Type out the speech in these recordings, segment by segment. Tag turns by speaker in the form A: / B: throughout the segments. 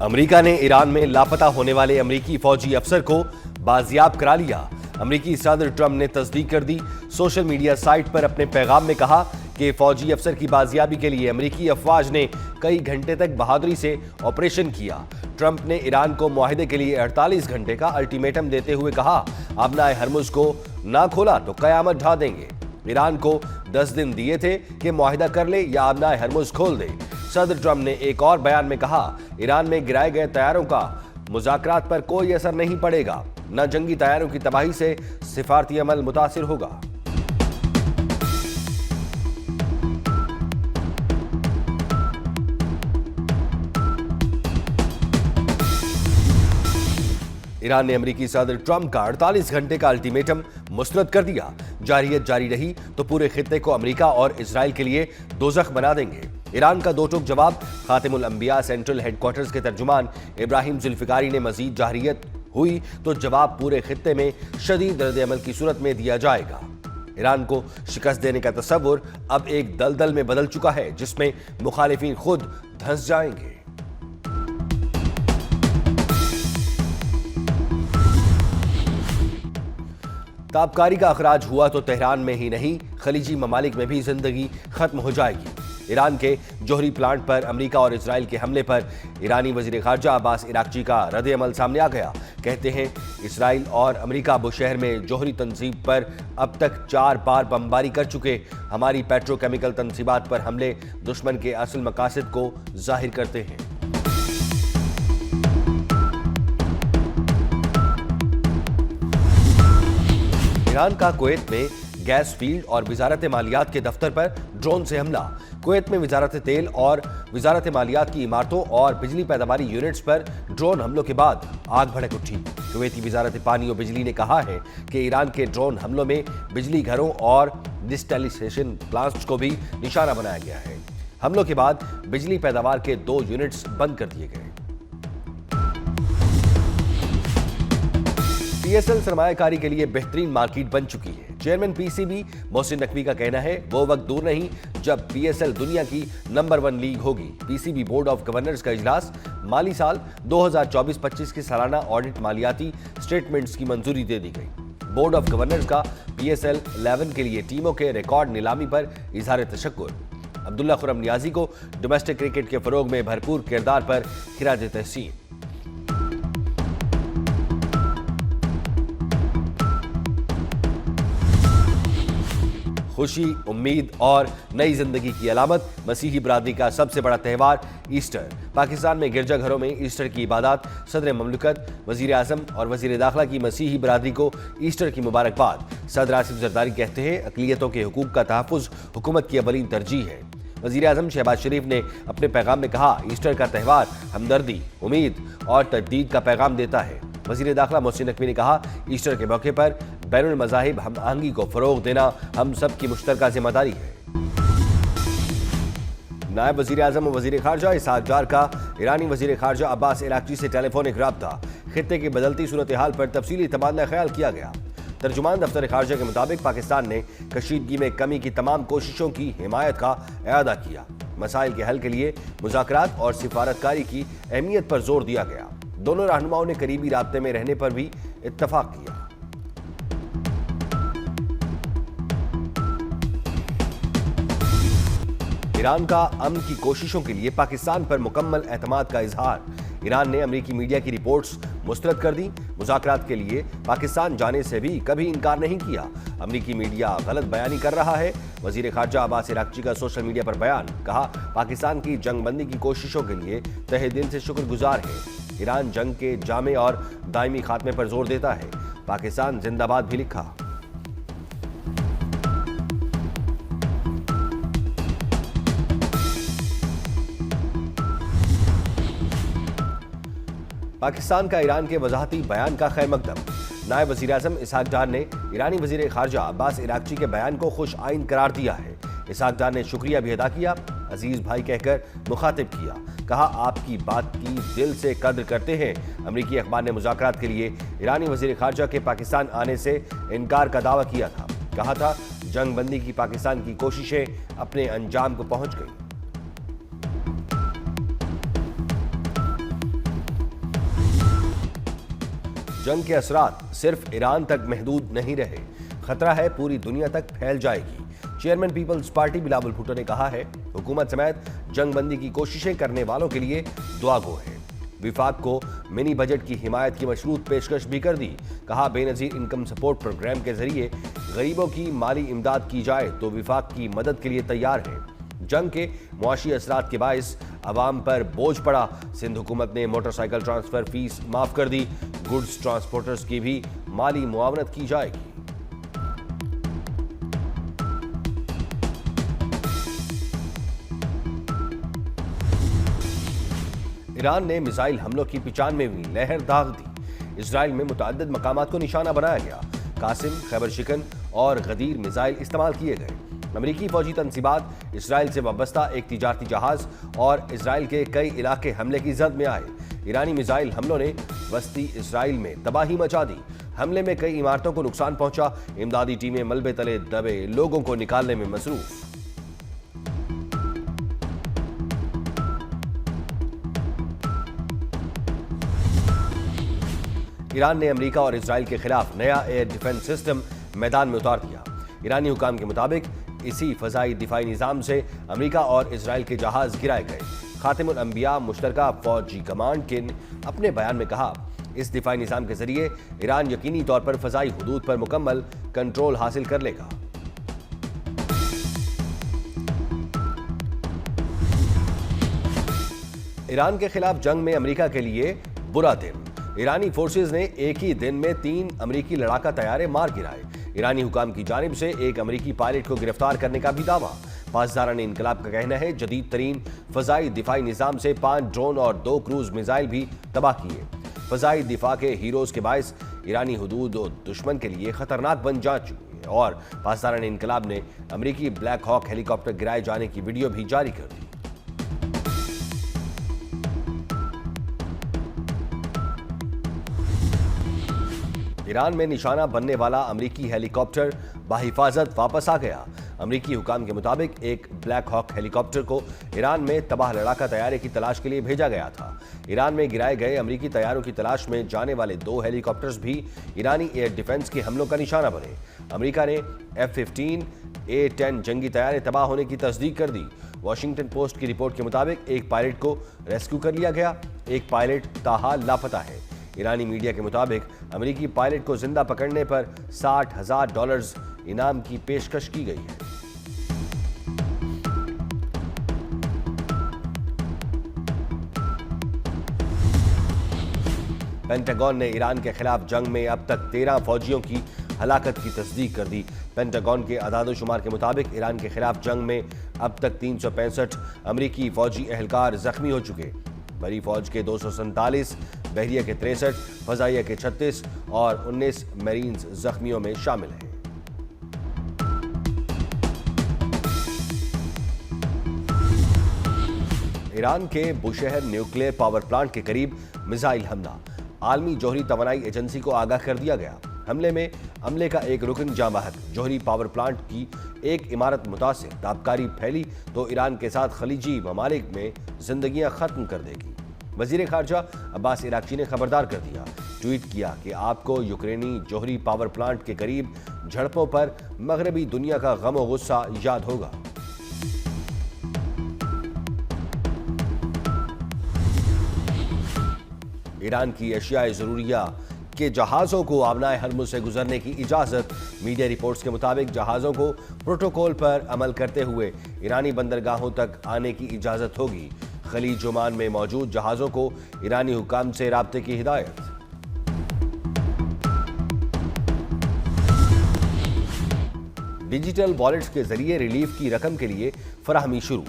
A: America ने Iran में लापता होने वाले अमेरिकी फौजी अफसर को बाजियाब करा लिया। अमेरिकी सदर ट्रंप ने तस्दीक कर दी। सोशल मीडिया साइट पर अपने पैगाम में कहा कि फौजी अफसर की बाजियाबी के लिए अमेरिकी अफवाज ने कई घंटे तक बहादुरी से ऑपरेशन किया। ट्रंप ने ईरान को मुआहदे के लिए 48 घंटे का अल्टीमेटम देते हुए कहा, आबनाए हरमुज को ना खोला तो कयामत ढा देंगे। ईरान को 10 दिन दिए थे कि मुआहिदा कर ले या आबनाए हरमुज खोल दे। सदर ट्रंप ने एक और बयान में कहा, ईरान में गिराए गए तैयारों का मुज़ाकरात पर कोई असर नहीं पड़ेगा, न जंगी तैयारों की तबाही से सिफारती अमल मुतासिर होगा। ईरान ने अमेरिकी सदर ट्रंप का 48 घंटे का अल्टीमेटम मुस्तरद कर दिया। जारियत जारी रही तो पूरे खित्ते को अमेरिका और इजराइल के लिए दोजख बना देंगे। ईरान का दो टूक जवाब। खातिमुल अंबिया सेंट्रल हेडक्वार्टर्स के तर्जुमान इब्राहिम जुल्फिकारी ने मजीद जारियत हुई तो जवाब पूरे खित्ते में शदीद रद्द-ए-अमल की सूरत में दिया जाएगा। ईरान को शिकस्त देने का तस्वुर अब एक दलदल में बदल चुका है जिसमें मुखालिफिन खुद धंस जाएंगे। ताबकारी का अखराज हुआ तो तेहरान में ही नहीं, खलीजी ममालिक में भी जिंदगी खत्म हो जाएगी। ईरान के जोहरी प्लांट पर अमेरिका और इजराइल के हमले पर ईरानी वजीर खारजा अब्बास इराक्ची का रद्द-ए-अमल सामने आ गया। कहते हैं, इजराइल और अमेरिका बुशहर में जोहरी तंसीब पर अब तक 4 बार बमबारी कर चुके। हमारी पेट्रोकेमिकल तंसीबात पर हमले दुश्मन के असल मकासद को जाहिर करते हैं। ईरान का कुवैत में गैस फील्ड और वजारत मालियात के दफ्तर पर ड्रोन से हमला। कुवैत में वजारत तेल और वजारत मालियात की इमारतों और बिजली पैदावारी यूनिट्स पर ड्रोन हमलों के बाद आग भड़क उठी। कुवैती वजारत पानी और बिजली ने कहा है कि ईरान के ड्रोन हमलों में बिजली घरों और डिस्टिलेशन प्लांट्स को भी निशाना बनाया गया है। हमलों के बाद बिजली पैदावार के 2 यूनिट्स बंद कर दिए गए। पीएसएल सरमायाकारी के लिए बेहतरीन मार्केट बन चुकी है। चेयरमैन पीसीबी मोहसिन नकवी का कहना है, वो वक्त दूर नहीं जब पीएसएल दुनिया की नंबर 1 लीग होगी। पीसीबी बोर्ड ऑफ गवर्नर्स का इजलास माली साल 2024-25 की सालाना ऑडिट मालियाती स्टेटमेंट्स की मंजूरी दे दी गई। बोर्ड ऑफ गवर्नर्स का पीएसएल 11 के लिए टीमों के रिकॉर्ड नीलामी पर इजहार तशक्कुर। अब्दुल्ला खुर्रम नियाजी को डोमेस्टिक क्रिकेट के फरोग में भरपूर किरदार पर खिराज तहसीन। खुशी, उम्मीद और नई जिंदगी की अलामत मसीही बरादरी का सबसे बड़ा त्यौहार ईस्टर। पाकिस्तान में गिरजाघरों में ईस्टर की इबादत। सदर ममलकत, वजीर आजम और वजीर दाखिला की मसीही बरादरी को ईस्टर की मुबारकबाद। सदर आसिफ जरदारी कहते हैं, अक़लियतों के हुकूक का तहफ़्फ़ुज़ हुकूमत की अवलीन तरजीह है। वजीर आजम शहबाज शरीफ ने अपने पैगाम में कहा, ईस्टर का त्यौहार हमदर्दी, उम्मीद और तजदीद का पैगाम देता है। वजीर दाखिला मोहसिन नकवी ने कहा, ईस्टर के मौके पर बैनुल मज़ाहिब हम आहंगी को फरोग देना हम सब की मुश्तरका जिम्मेदारी है। नायब वजीर आजम और वजीर खारजा इसहाक डार का ईरानी वजीर खारजा अब्बास इराक्ची से टेलीफोनिक राब्ता। खित्ते की बदलती सूरत हाल पर तफसीली तबादला ख्याल किया गया। तर्जुमान दफ्तर खारजा के मुताबिक पाकिस्तान ने कशीदगी में कमी की तमाम कोशिशों की हिमायत का इआदा किया। मसाइल के हल के लिए मुज़ाकरात और सिफारतकारी की अहमियत पर जोर दिया गया। दोनों रहनुमाओं ने करीबी राब्ते में रहने पर भी इत्तफाक किया। ईरान का अमन की कोशिशों के लिए पाकिस्तान पर मुकम्मल एतमाद का इजहार। ईरान ने अमेरिकी मीडिया की रिपोर्ट्स मुस्तरद कर दी। मुज़ाकरात के लिए पाकिस्तान जाने से भी कभी इनकार नहीं किया। अमेरिकी मीडिया गलत बयानी कर रहा है। वजीर खारजा अब्बास इराक्ची का सोशल मीडिया पर बयान। कहा, पाकिस्तान की जंगबंदी की कोशिशों के लिए तहे दिल से शुक्रगुजार है। ईरान जंग के जामे और दायमी खात्मे पर जोर देता है। पाकिस्तान जिंदाबाद भी लिखा। पाकिस्तान का ईरान के वजाहती बयान का खैर मकदम। नायब वजीर आजम इसहाक डार ने ईरानी वजीर खारजा अब्बास इराक्ची के बयान को खुश आइन करार दिया है। इसहाक डार ने शुक्रिया भी अदा किया, अजीज भाई कहकर मुखातिब किया। कहा, आपकी बात की दिल से कद्र करते हैं। अमरीकी अखबार ने मुज़ाकरात के लिए ईरानी वजीर खारजा के पाकिस्तान आने से इनकार का दावा किया था। कहा था, जंग बंदी की पाकिस्तान की कोशिशें अपने अंजाम को पहुंच गई। जंग के असरात सिर्फ ईरान तक महदूद नहीं रहे, खतरा है पूरी दुनिया तक फैल जाएगी। Chairman Peoples Party Bilawal Bhutto ने कहा है, हुकूमत समेत जंगबंदी की कोशिशें करने वालों के लिए दुआ गो है। विफाक को मिनी बजट की हिमायत की मशरूत पेशकश भी कर दी। कहा, बेनजीर इनकम सपोर्ट प्रोग्राम के जरिए गरीबों की माली इमदाद की जाए तो विफाक की मदद के लिए तैयार है। जंग के मुआशी असरात के बायस अवाम पर बोझ पड़ा। सिंध हुकूमत ने मोटरसाइकिल ट्रांसफर फीस माफ कर दी। गुड्स ट्रांसपोर्टर्स की भी माली मुआवनत की जाएगी। ईरान ने मिसाइल हमलों की 95वीं लहर दाग दी। इजराइल में मुतअद्दिद मकामात को निशाना बनाया गया। कासिम, खैबर शिकन और गदीर मिसाइल इस्तेमाल किए गए। अमरीकी फौजी तनसीबात, इजराइल से वाबस्ता एक तिजारती जहाज और इजराइल के कई इलाके हमले की जद में आए। ईरानी मिसाइल हमलों ने वस्ती इजराइल में तबाही मचा दी। हमले में कई इमारतों को नुकसान पहुंचा। इमदादी टीमें मलबे तले दबे लोगों को निकालने में मसरूफ। ईरान ने अमेरिका और इजराइल के खिलाफ नया एयर डिफेंस सिस्टम मैदान में उतार दिया। ईरानी हुकाम के मुताबिक इसी फजाई दिफाई निज़ाम से अमेरिका और इजराइल के जहाज गिराए गए। खातिमुल अंबिया मुश्तरका फौजी कमांड के अपने बयान में कहा, इस दिफाई निज़ाम के जरिए ईरान यकीनी तौर पर फजाई हुदूद पर मुकम्मल कंट्रोल हासिल कर लेगा। ईरान के खिलाफ जंग में अमेरिका के लिए बुरा दिन। ईरानी फोर्सेज ने एक ही दिन में 3 अमेरिकी लड़ाका तैयारे मार गिराए। ईरानी हुकाम की जानिब से एक अमेरिकी पायलट को गिरफ्तार करने का भी दावा। पासदारान इनकलाब का कहना है, जदीद तरीन फजाई दिफाई निज़ाम से 5 ड्रोन और 2 क्रूज मिसाइल भी तबाह किए। फजाई दिफा के हीरोज के बायस ईरानी हुदूद और दुश्मन के लिए खतरनाक बन जा चुकी है और पासदारान इनकलाब ने अमेरिकी ब्लैक हॉक हेलीकॉप्टर गिराए जाने की वीडियो भी जारी कर दी। ईरान में निशाना बनने वाला अमेरिकी हेलीकॉप्टर बाहिफाजत वापस आ गया। अमेरिकी हुकाम के मुताबिक एक ब्लैक हॉक हेलीकॉप्टर को ईरान में तबाह लड़ाका तैयारे की तलाश के लिए भेजा गया था। ईरान में गिराए गए अमेरिकी तैयारों की तलाश में जाने वाले 2 हेलीकॉप्टर्स भी ईरानी एयर डिफेंस के हमलों का निशाना बने। अमेरिका ने F-15, A-10 जंगी तैयारे तबाह होने की तस्दीक कर दी। वॉशिंगटन पोस्ट की रिपोर्ट के मुताबिक एक पायलट को रेस्क्यू कर लिया गया। एक पायलट ताहाल लापता है। ईरानी मीडिया के मुताबिक अमेरिकी पायलट को जिंदा पकड़ने पर $60,000 इनाम की पेशकश की गई है। पेंटागन ने ईरान के खिलाफ जंग में अब तक 13 फौजियों की हलाकत की तस्दीक कर दी। पेंटागन के आदादोशुमार के मुताबिक ईरान के खिलाफ जंग में अब तक 365 अमेरिकी फौजी एहलकार जख्मी हो चुके। बरी फौज के 247, बहरिया के 63, फजाइया के 36 और 19 मरीन्स जख्मियों में शामिल हैं। ईरान के बुशहर न्यूक्लियर पावर प्लांट के करीब मिसाइल हमला। आलमी जोहरी तवानाई एजेंसी को आगाह कर दिया गया। हमले में अमले का एक रुकन जाँ बहक। जोहरी पावर प्लांट की एक इमारत मुतासिर। ताबकारी फैली तो ईरान के साथ खलीजी ममालिक में जिंदगियां खत्म कर देगी। वजीर खारजा अब्बास इराक्ची ने खबरदार कर दिया। ट्वीट किया कि आपको यूक्रेनी जोहरी पावर प्लांट के करीब झड़पों पर मगरबी दुनिया का गम और गुस्सा याद होगा। ईरान की एशियाई जरूरिया के जहाज़ों को आबनाए हरमुज से गुजरने की इजाज़त। मीडिया रिपोर्ट्स के मुताबिक जहाज़ों को प्रोटोकॉल पर अमल करते हुए ईरानी बंदरगाहों तक आने की इजाज़त होगी। खलीज ओमान में मौजूद जहाज़ों को ईरानी हुकाम से राब्ते की हिदायत। डिजिटल वॉलेट्स के जरिए रिलीफ की रकम के लिए फराहमी शुरू।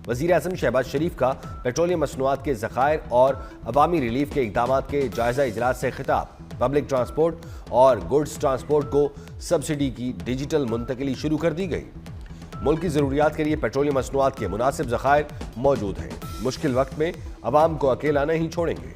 A: वज़ीर आज़म शहबाज शरीफ का पेट्रोलियम मसनूआत के ज़खायर और अवामी रिलीफ के इक़दाम के जायज़ा इजलास से खिताब। पब्लिक ट्रांसपोर्ट और गुड्स ट्रांसपोर्ट को सब्सिडी की डिजिटल मुंतकिली शुरू कर दी गई। मुल्क की ज़रूरियात के लिए पेट्रोलियम मसनूआत के मुनासिब ज़खायर मौजूद हैं। मुश्किल वक्त में अवाम को अकेला नहीं छोड़ेंगे।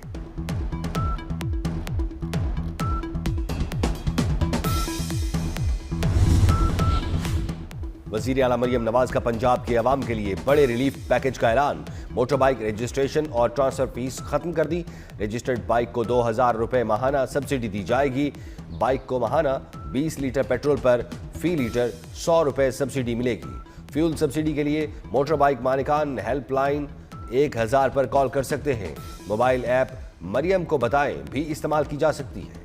A: वजीर आला मरियम नवाज का पंजाब के अवाम के लिए बड़े रिलीफ पैकेज का ऐलान। मोटर बाइक रजिस्ट्रेशन और ट्रांसफर फीस खत्म कर दी। रजिस्टर्ड बाइक को 2000 रुपए माहाना सब्सिडी दी जाएगी। बाइक को माहाना 20 लीटर पेट्रोल पर फी लीटर 100 रुपए सब्सिडी मिलेगी। फ्यूल सब्सिडी के लिए मोटर बाइक मालिकान हेल्पलाइन 1000 पर कॉल कर सकते हैं। मोबाइल ऐप मरियम को बताएं भी इस्तेमाल की जा सकती है।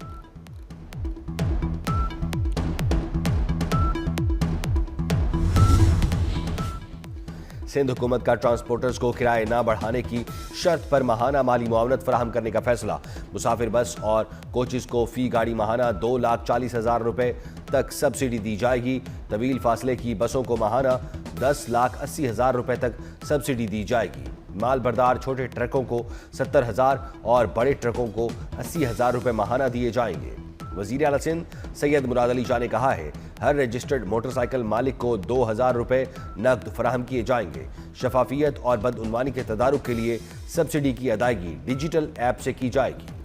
A: सिंध हुकूमत का ट्रांसपोर्टर्स को किराए न बढ़ाने की शर्त पर माहाना माली मुआवनत फराहम करने का फैसला। मुसाफिर बस और कोचेस को फी गाड़ी माहाना 2,40,000 रुपए तक सब्सिडी दी जाएगी। तवील फासले की बसों को माहाना 10,80,000 रुपए तक सब्सिडी दी जाएगी। माल बरदार छोटे ट्रकों को 70,000 और बड़े ट्रकों को 80,000 रुपए माहाना दिए जाएंगे। वजीर आला सिंध सैयद मुराद अली शाह ने कहा है, हर रजिस्टर्ड मोटरसाइकिल मालिक को 2,000 रुपए नकद फराहम किए जाएंगे। शफाफियत और बदउनवानी के तदारुक के लिए सब्सिडी की अदायगी डिजिटल ऐप से की जाएगी।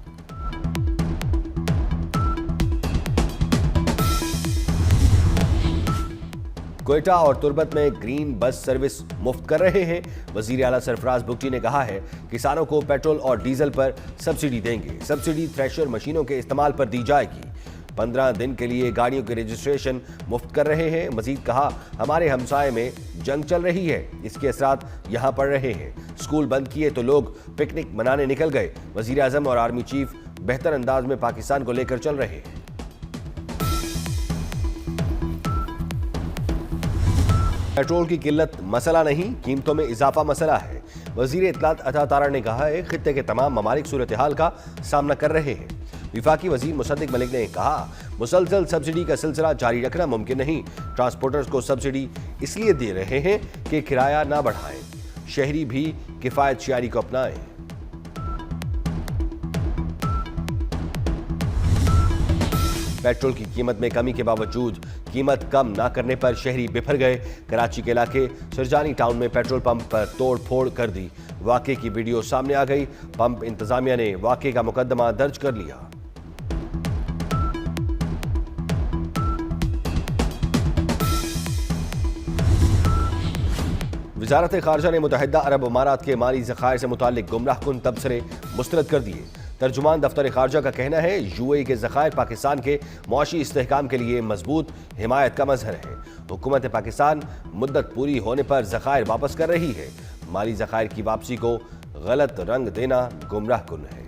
A: क्वेटा और तुर्बत में ग्रीन बस सर्विस मुफ्त कर रहे हैं। वजीर आला सरफराज बुगटी ने कहा है, किसानों को पेट्रोल और डीजल पर सब्सिडी देंगे। सब्सिडी थ्रेशर मशीनों के इस्तेमाल पर दी जाएगी। 15 दिन के लिए गाड़ियों के रजिस्ट्रेशन मुफ्त कर रहे हैं। मजीद कहा, हमारे हमसाये में जंग चल रही है, इसके असरात यहाँ पड़ रहे हैं। स्कूल बंद किए तो लोग पिकनिक मनाने निकल गए। वजीर आजम और आर्मी चीफ बेहतर अंदाज में पाकिस्तान को लेकर चल रहे हैं। पेट्रोल की किल्लत मसला नहीं, कीमतों में इजाफा मसला है। वजीर इत्तलात अता तारा ने कहा है, खित्ते के तमाम ममालिक सूरत हाल का सामना कर रहे हैं। विफाकी वजीर मुसद्दिक मलिक ने कहा, मुसलसल सब्सिडी का सिलसिला जारी रखना मुमकिन नहीं। ट्रांसपोर्टर्स को सब्सिडी इसलिए दे रहे हैं कि किराया ना बढ़ाएं। शहरी भी किफायत शियारी को अपनाएं। पेट्रोल की कीमत में कमी के बावजूद कीमत कम ना करने पर शहरी बिफर गए। कराची के इलाके सुरजानी टाउन में पेट्रोल पंप पर तोड़ फोड़ कर दी। वाकये की वीडियो सामने आ गई। पंप इंतजामिया ने वाकये का मुकदमा दर्ज कर लिया। वजारत खारजा ने मुत्तहिदा अरब अमारात के माली ज़खायर से मुताल्लिक गुमराह कुन तबसरे मुस्तरद कर दिए। तर्जुमान दफ्तर खारजा का कहना है, यूएई के ज़खायर पाकिस्तान के मुआशी इस्तेहकाम के लिए मजबूत हिमायत का मजहर है। हुकूमत पाकिस्तान मुद्दत पूरी होने पर ज़खायर वापस कर रही है। माली ज़खायर की वापसी को गलत रंग देना गुमराह कुन है।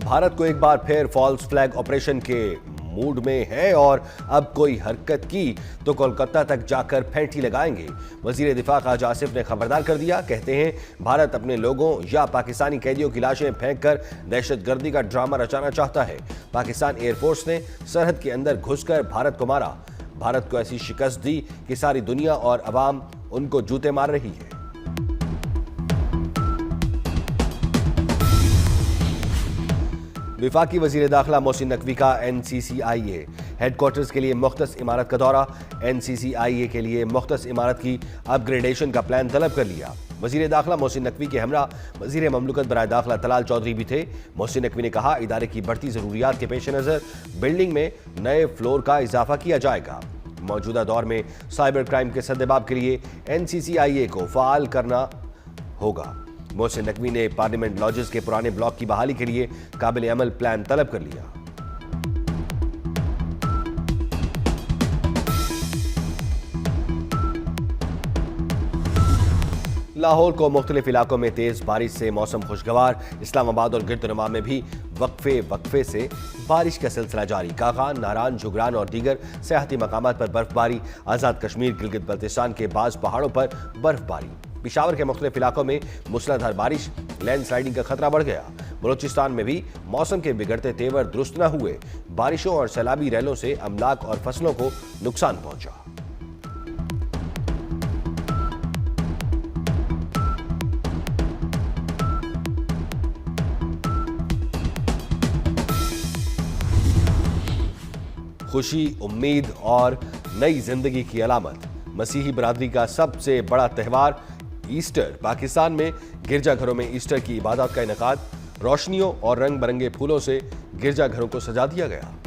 A: भारत को एक बार फिर फॉल्स फ्लैग ऑपरेशन के मूड में है और अब कोई हरकत की तो कोलकाता तक जाकर फैंटी लगाएंगे। वजीर दिफा ख्वाजा आसिफ ने खबरदार कर दिया। कहते हैं, भारत अपने लोगों या पाकिस्तानी कैदियों की लाशें फेंक कर दहशतगर्दी का ड्रामा रचाना चाहता है। पाकिस्तान एयरफोर्स ने सरहद के अंदर घुसकर भारत को मारा। भारत को ऐसी शिकस्त दी कि सारी दुनिया और अवाम उनको जूते मार रही है। विफाकी वजीर दाखिला मोहसिन नकवी का NCCIA हेडक्वार्टर्स के लिए मुख्तस इमारत का दौरा। NCCIA के लिए मुख्तस इमारत की अपग्रेडेशन का प्लान तलब कर लिया। वजीर दाखिला मोहसिन नकवी के हमरा वजीर ममलुकत बराए दाखिला तलाल चौधरी भी थे। मोहसिन नकवी ने कहा, इदारे की बढ़ती जरूरियात के पेश नज़र बिल्डिंग में नए फ्लोर का इजाफा किया जाएगा। मौजूदा दौर में साइबर क्राइम के सद्देबाब के लिए NCCIA को फ़ाल करना होगा। मोहसिन नकवी ने पार्लियामेंट लॉजेस के पुराने ब्लॉक की बहाली के लिए काबिल अमल प्लान तलब कर लिया। लाहौर को मुख्तलिफ इलाकों में तेज बारिश से मौसम खुशगवार। इस्लामाबाद और गिरदुनमा में भी वक्फे से बारिश का सिलसिला जारी। कागान, नारान, जुगरान और दीगर सियाहती मकामात पर बर्फबारी। आज़ाद कश्मीर, गिलगित बल्तिस्तान के बाज़ पहाड़ों पर बर्फबारी। पिशावर के मुख्तलिफ इलाकों में मूसलाधार बारिश, लैंडस्लाइडिंग का खतरा बढ़ गया। बलोचिस्तान में भी मौसम के बिगड़ते तेवर दुरुस्त न हुए। बारिशों और सैलाबी रैलों से अमलाक और फसलों को नुकसान पहुंचा। खुशी, उम्मीद और नई जिंदगी की अलामत। मसीही बरादरी का सबसे बड़ा त्यौहार ईस्टर। पाकिस्तान में गिरजाघरों में ईस्टर की इबादत का इनेकाद। रोशनियों और रंग बिरंगे फूलों से गिरजाघरों को सजा दिया गया।